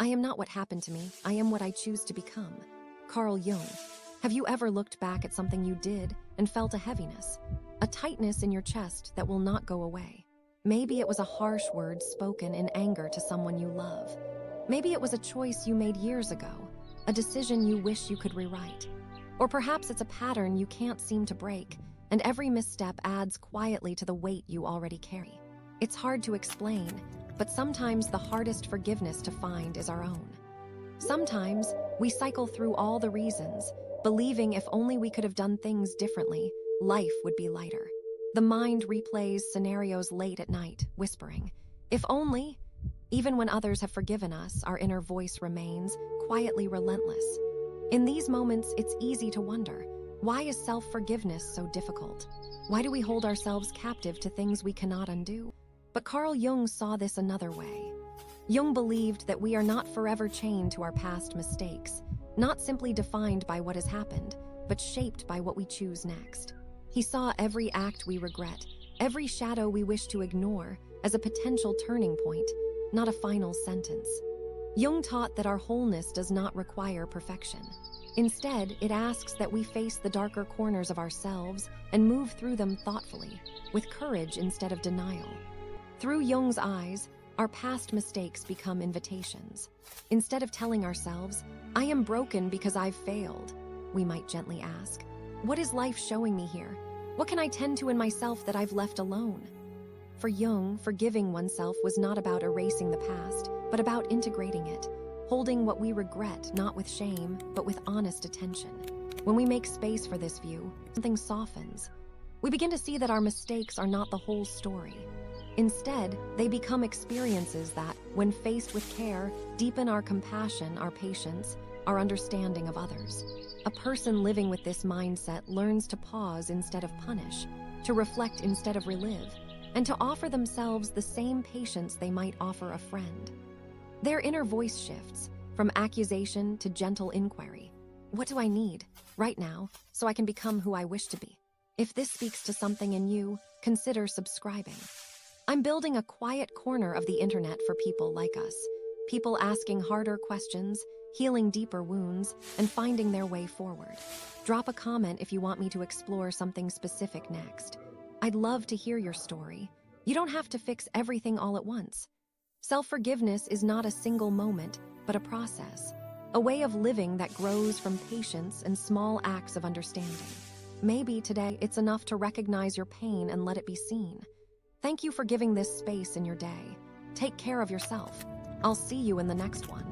I am not what happened to me, I am what I choose to become. Carl Jung. Have you ever looked back at something you did and felt a heaviness? A tightness in your chest that will not go away? Maybe it was a harsh word spoken in anger to someone you love. Maybe it was a choice you made years ago, a decision you wish you could rewrite. Or perhaps it's a pattern you can't seem to break, and every misstep adds quietly to the weight you already carry. It's hard to explain, but sometimes the hardest forgiveness to find is our own. Sometimes we cycle through all the reasons, believing if only we could have done things differently, life would be lighter. The mind replays scenarios late at night, whispering, "If only." Even when others have forgiven us, our inner voice remains, quietly relentless. In these moments, it's easy to wonder, why is self-forgiveness so difficult? Why do we hold ourselves captive to things we cannot undo? But Carl Jung saw this another way. Jung believed that we are not forever chained to our past mistakes, not simply defined by what has happened, but shaped by what we choose next. He saw every act we regret, every shadow we wish to ignore, as a potential turning point, not a final sentence. Jung taught that our wholeness does not require perfection. Instead, it asks that we face the darker corners of ourselves and move through them thoughtfully, with courage instead of denial. Through Jung's eyes, our past mistakes become invitations. Instead of telling ourselves, "I am broken because I've failed," we might gently ask, "What is life showing me here? What can I tend to in myself that I've left alone?" For Jung, forgiving oneself was not about erasing the past, but about integrating it, holding what we regret not with shame, but with honest attention. When we make space for this view, something softens. We begin to see that our mistakes are not the whole story. Instead, they become experiences that, when faced with care, deepen our compassion, our patience, our understanding of others. A person living with this mindset learns to pause instead of punish, to reflect instead of relive, and to offer themselves the same patience they might offer a friend. Their inner voice shifts, from accusation to gentle inquiry. What do I need, right now, so I can become who I wish to be? If this speaks to something in you, consider subscribing. I'm building a quiet corner of the internet for people like us, people asking harder questions, healing deeper wounds, and finding their way forward. Drop a comment if you want me to explore something specific next. I'd love to hear your story. You don't have to fix everything all at once. Self-forgiveness is not a single moment, but a process, a way of living that grows from patience and small acts of understanding. Maybe today it's enough to recognize your pain and let it be seen. Thank you for giving this space in your day. Take care of yourself. I'll see you in the next one.